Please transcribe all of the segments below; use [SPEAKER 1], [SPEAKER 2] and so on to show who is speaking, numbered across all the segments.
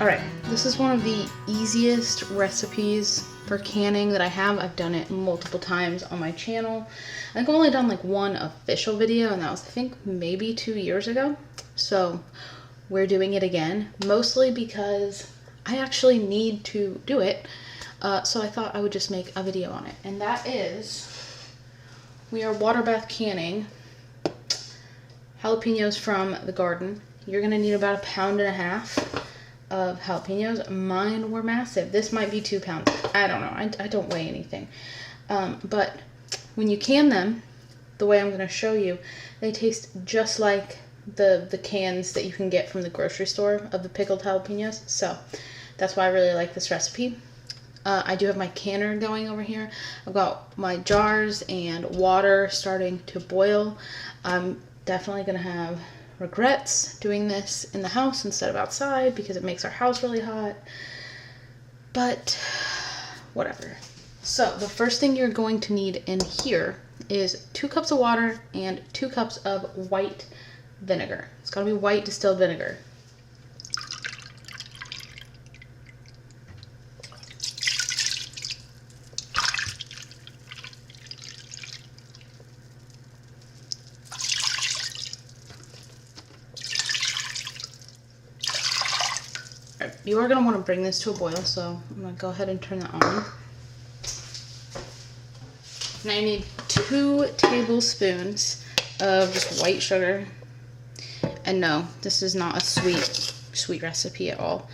[SPEAKER 1] Alright, this is one of the easiest recipes for canning that I have. I've done it multiple times on my channel. I think I've only done like one official video, and that was, I think, maybe 2 years ago. So we're doing it again, mostly because I actually need to do it. So I thought I would just make a video on it. And that is, we are water bath canning jalapenos from the garden. You're gonna need about 1.5 pounds of jalapenos. Mine were massive. This might be 2 pounds. I don't know. I don't weigh anything. But when you can them, the way I'm going to show you, they taste just like the cans that you can get from the grocery store of the pickled jalapenos. So that's why I really like this recipe. I do have my canner going over here. I've got my jars and water starting to boil. I'm definitely going to have regrets doing this in the house instead of outside because it makes our house really hot, but whatever. So the first thing you're going to need in here is 2 cups of water and 2 cups of white vinegar. It's got to be white distilled vinegar. You are going to want to bring this to a boil, so I'm going to go ahead and turn that on. Now I need 2 tablespoons of just white sugar. And no, this is not a sweet recipe at all.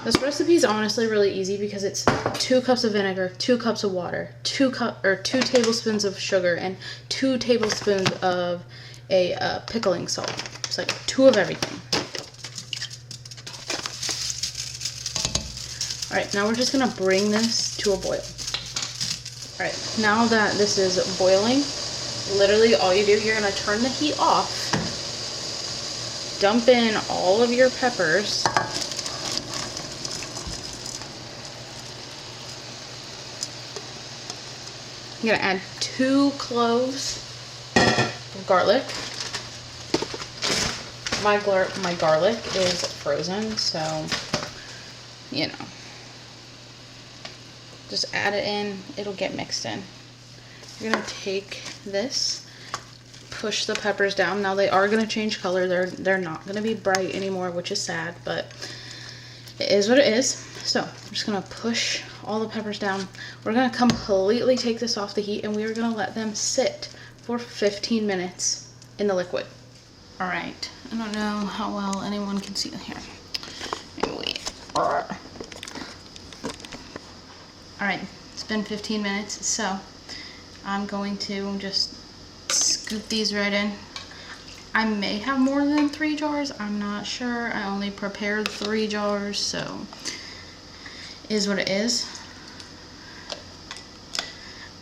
[SPEAKER 1] This recipe is honestly really easy because it's 2 cups of vinegar, 2 cups of water, 2 tablespoons of sugar, and 2 tablespoons of a pickling salt. It's like 2 of everything. Alright, now we're just going to bring this to a boil. Alright, now that this is boiling, literally all you do, you're going to turn the heat off, dump in all of your peppers, you're going to add 2 cloves of garlic. My garlic is frozen, so, you know. Just add it in, it'll get mixed in. You're gonna take this, push the peppers down. Now they are gonna change color. They're not gonna be bright anymore, which is sad, but it is what it is. So I'm just gonna push all the peppers down. We're gonna completely take this off the heat, and we are gonna let them sit for 15 minutes in the liquid. All right, I don't know how well anyone can see it here. Maybe Alright, it's been 15 minutes, so I'm going to just scoop these right in. I may have more than 3 jars, I'm not sure. I only prepared 3 jars, so it is what it is.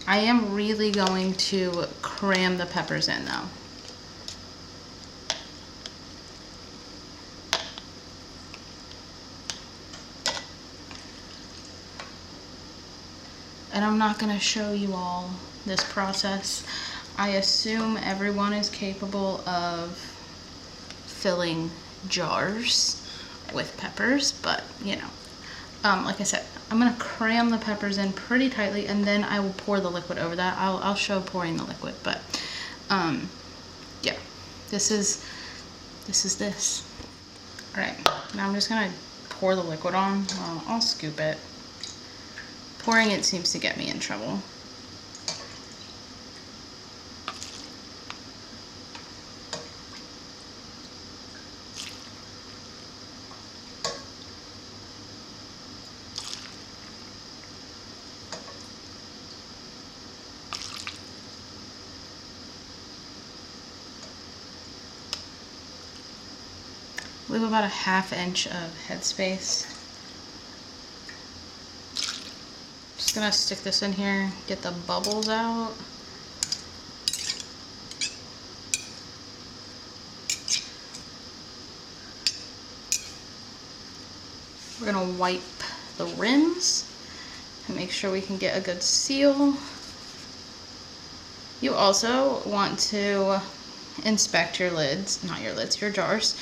[SPEAKER 1] I am really going to cram the peppers in though. And I'm not going to show you all this process. I assume everyone is capable of filling jars with peppers, but you know, like I said, I'm going to cram the peppers in pretty tightly, and then I will pour the liquid over that. I'll show pouring the liquid, but yeah, this is this. All right, now I'm just going to pour the liquid on. Well, I'll scoop it. Pouring it seems to get me in trouble. We have about a 1/2 inch of headspace. Just gonna stick this in here, get the bubbles out. We're gonna wipe the rims and make sure we can get a good seal. You also want to inspect your lids, not your lids, your jars,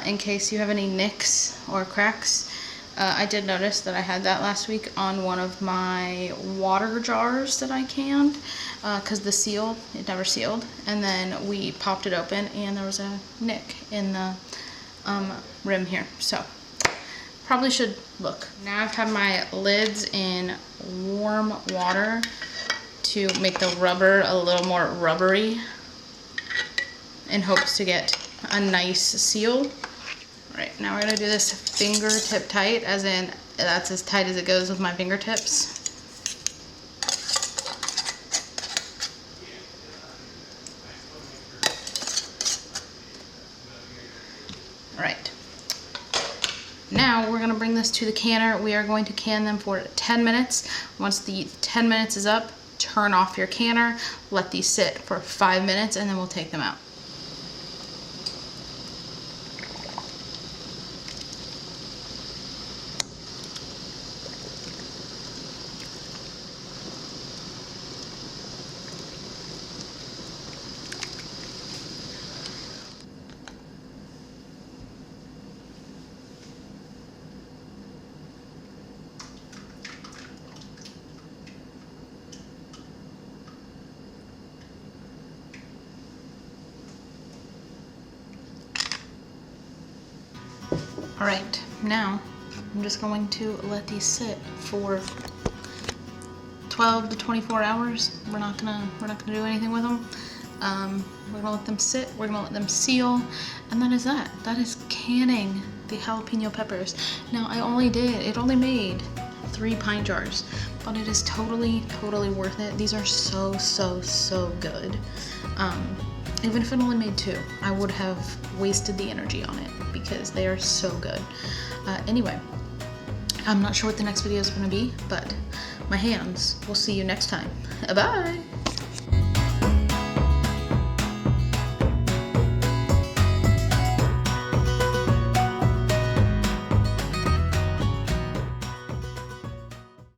[SPEAKER 1] in case you have any nicks or cracks. I did notice that I had that last week on one of my water jars that I canned, because the seal, it never sealed, and then we popped it open and there was a nick in the rim here. So probably should look. Now I've had my lids in warm water to make the rubber a little more rubbery in hopes to get a nice seal. All right, now we're gonna do this fingertip tight, as in that's as tight as it goes with my fingertips. All right. Now we're gonna bring this to the canner. We are going to can them for 10 minutes. Once the 10 minutes is up, turn off your canner, let these sit for 5 minutes, and then we'll take them out. All right, now I'm just going to let these sit for 12 to 24 hours. We're not gonna do anything with them. We're gonna let them sit. We're gonna let them seal, and that is that. That is canning the jalapeno peppers. Now it only made 3 pint jars, but it is totally worth it. These are so good. Even if it only made 2, I would have wasted the energy on it because they are so good. Anyway, I'm not sure what the next video is going to be, but my hands will see you next time. Bye!